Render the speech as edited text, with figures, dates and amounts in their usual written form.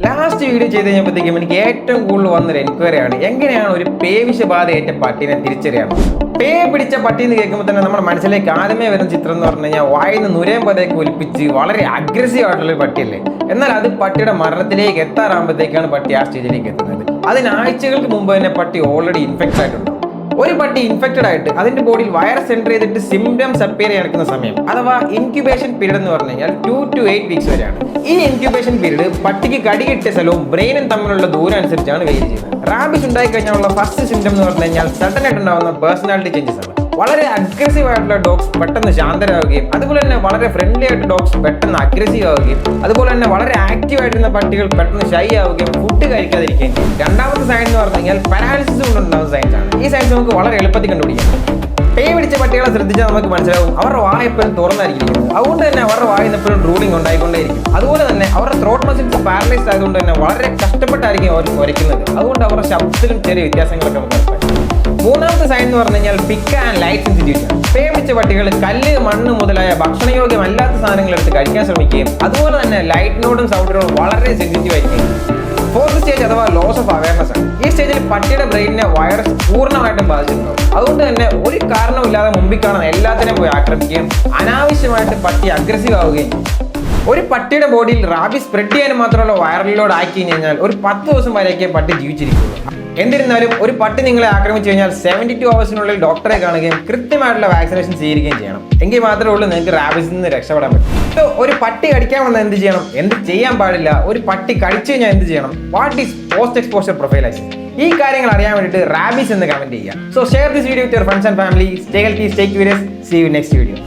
Last video ചെയ്ത് കഴിഞ്ഞപ്പോഴത്തേക്കും എനിക്ക് ഏറ്റവും കൂടുതൽ വന്നൊരു എൻക്വയറി ആണ് എങ്ങനെയാണ് ഒരു പേവിഷബാധ ഏറ്റ പട്ടീനെ തിരിച്ചറിയാറ്. പേ പിടിച്ച പട്ടി എന്ന് കേൾക്കുമ്പോൾ തന്നെ നമ്മുടെ മനസ്സിലേക്ക് ആദ്യമേ വരുന്ന ചിത്രം എന്ന് പറഞ്ഞു കഴിഞ്ഞാൽ വായിന്ന് നുരയും പതയൊക്കെ ഒലിപ്പിച്ച് വളരെ അഗ്രസീവ് ആയിട്ടുള്ള ഒരു പട്ടിയല്ലേ. എന്നാൽ അത് പട്ടിയുടെ മരണത്തിലേക്ക് എത്താറാകുമ്പോഴത്തേക്കാണ് പട്ടി ആ സ്റ്റേജിലേക്ക് എത്തുന്നത്. അതിനാഴ്ചകൾക്ക് മുമ്പ് തന്നെ പട്ടി ഓൾറെഡി ഇൻഫെക്റ്റ് ആയിട്ടുണ്ട്. ഒരു പട്ടി ഇൻഫെക്റ്റഡ് ആയിട്ട് അതിന്റെ ബോഡിയിൽ വൈറസ് എൻ്റർ ചെയ്തിട്ട് സിംറ്റംസ് അപ്പിയർ ചെയ്യാൻ നടക്കുന്ന സമയം അഥവാ ഇൻക്യുബേഷൻ പീരീഡ് എന്ന് പറഞ്ഞു കഴിഞ്ഞാൽ 2 to 8 വീക്സ് വരെയാണ്. ഈ ഇൻക്യുബേഷൻ പീരീഡ് പട്ടിക്ക് കടി കിട്ടിയ സ്ഥലവും ബ്രെയിനും തമ്മിലുള്ള ദൂരം അനുസരിച്ചാണ് വേരി ചെയ്യുന്നത്. റാബിസ് ഉണ്ടായി കഴിഞ്ഞാലുള്ള ഫസ്റ്റ് സിംറ്റം എന്ന് പറഞ്ഞു കഴിഞ്ഞാൽ സഡൻ ആയിട്ട് ഉണ്ടാകുന്ന പേഴ്സണാലിറ്റി ചേഞ്ചസ് ആണ്. വളരെ അഗ്രസീവ് ആയിട്ടുള്ള ഡോഗ്സ് പെട്ടെന്ന് ശാന്തരാകുകയും അതുപോലെ തന്നെ വളരെ ഫ്രണ്ട്ലി ആയിട്ട് ഡോഗ്സ് പെട്ടെന്ന് അഗ്രസീവ് ആവുകയും അതുപോലെ തന്നെ വളരെ ആക്റ്റീവ് ആയിട്ടുള്ള പട്ടികൾ പെട്ടെന്ന് ഷൈ ആവുകയും ഫുഡ് കഴിക്കാതിരിക്കുകയും ചെയ്യും. രണ്ടാമത്തെ സൈൻ എന്ന് പറഞ്ഞു കഴിഞ്ഞാൽ പാരാലിസിസ് കൊണ്ടുണ്ടാകുന്ന സയൻസ് ആണ്. ഈ സയൻസ് നമുക്ക് വളരെ എളുപ്പത്തിൽ കണ്ടുപിടിക്കാം. പേ പിടിച്ച പട്ടികളെ ശ്രദ്ധിച്ചാൽ നമുക്ക് മനസ്സിലാവും അവരുടെ വായ എപ്പോഴും തുറന്നായിരിക്കും. അതുകൊണ്ട് തന്നെ അവരുടെ വായിൽ നിന്ന് എപ്പോഴും ഡ്രൂളിംഗ് ഉണ്ടായിക്കൊണ്ടേയിരിക്കും. അതുപോലെ തന്നെ അവരുടെ ത്രോട്ട് മസിൽസ് പാരലൈസ്ഡ് ആയതുകൊണ്ട് തന്നെ വളരെ കഷ്ടപ്പെട്ടായിരിക്കും അവർ ഉരയ്ക്കുന്നത്. അതുകൊണ്ട് അവരുടെ ശബ്ദത്തിലും ചെറിയ വ്യത്യാസങ്ങളൊക്കെ നമുക്ക് മനസ്സിലാക്കാം. മൂന്നാമത്തെ സൈൻ എന്ന് പറഞ്ഞു കഴിഞ്ഞാൽ പിക്ക് ആൻഡ് ലൈറ്റ് സെൻസിറ്റിവിറ്റി. പേ പിടിച്ച പട്ടികൾ കല്ല്, മണ്ണ് മുതലായ ഭക്ഷണയോഗ്യമല്ലാത്ത സാധനങ്ങൾ എടുത്ത് കഴിക്കാൻ ശ്രമിക്കുകയും അതുപോലെ തന്നെ ലൈറ്റിനോടും സൗണ്ടിനോടും വളരെ സെൻസിറ്റീവ് ആയിരിക്കും. ഫോർത്ത് സ്റ്റേജ് അഥവാ ലോസ് ഓഫ് അവയർനെസ് ആണ്. ഈ സ്റ്റേജിൽ പട്ടിയുടെ ബ്രെയിനിനെ വൈറസ് പൂർണ്ണമായിട്ടും ബാധിച്ചിട്ടുണ്ടാവും. അതുകൊണ്ട് തന്നെ ഒരു കാരണമില്ലാതെ മുമ്പിൽ കാണുന്ന എല്ലാത്തിനെയും പോയി ആക്രമിക്കുകയും അനാവശ്യമായിട്ട് പട്ടി അഗ്രസീവ് ആവുകയും ചെയ്യും. ഒരു പട്ടിയുടെ ബോഡിയിൽ റാബിസ് സ്പ്രെഡ് ചെയ്യാൻ മാത്രമുള്ള വൈറൽ ലോഡ് ആക്കി കഴിഞ്ഞാൽ ഒരു 10 ദിവസം വരെയൊക്കെ പട്ടി ജീവിച്ചിരിക്കുള്ളൂ. എന്നിരുന്നാലും ഒരു പട്ടി നിങ്ങളെ ആക്രമിച്ചു കഴിഞ്ഞാൽ 72 hours ഡോക്ടറെ കാണുകയും കൃത്യമായിട്ടുള്ള വാക്സിനേഷൻ സ്വീകരിക്കുകയും ചെയ്യണം. എങ്കിൽ മാത്രമേ ഉള്ളൂ നിങ്ങൾക്ക് റാബിസിൽ നിന്ന് രക്ഷപ്പെടാൻ പറ്റും. ഒരു പട്ടി കടിക്കാൻ വന്നാൽ എന്ത് ചെയ്യണം, എന്ത് ചെയ്യാൻ പാടില്ല, ഒരു പട്ടി കടിച്ചു കഴിഞ്ഞാൽ എന്ത് ചെയ്യണം, what is post exposure prophylaxis, ഈ കാര്യങ്ങൾ അറിയാൻ വേണ്ടിയിട്ട് റാബിസ് എന്ന് കമന്റ് ചെയ്യുക. So share this video with your friends and family. Stay healthy, stay curious. See you next video.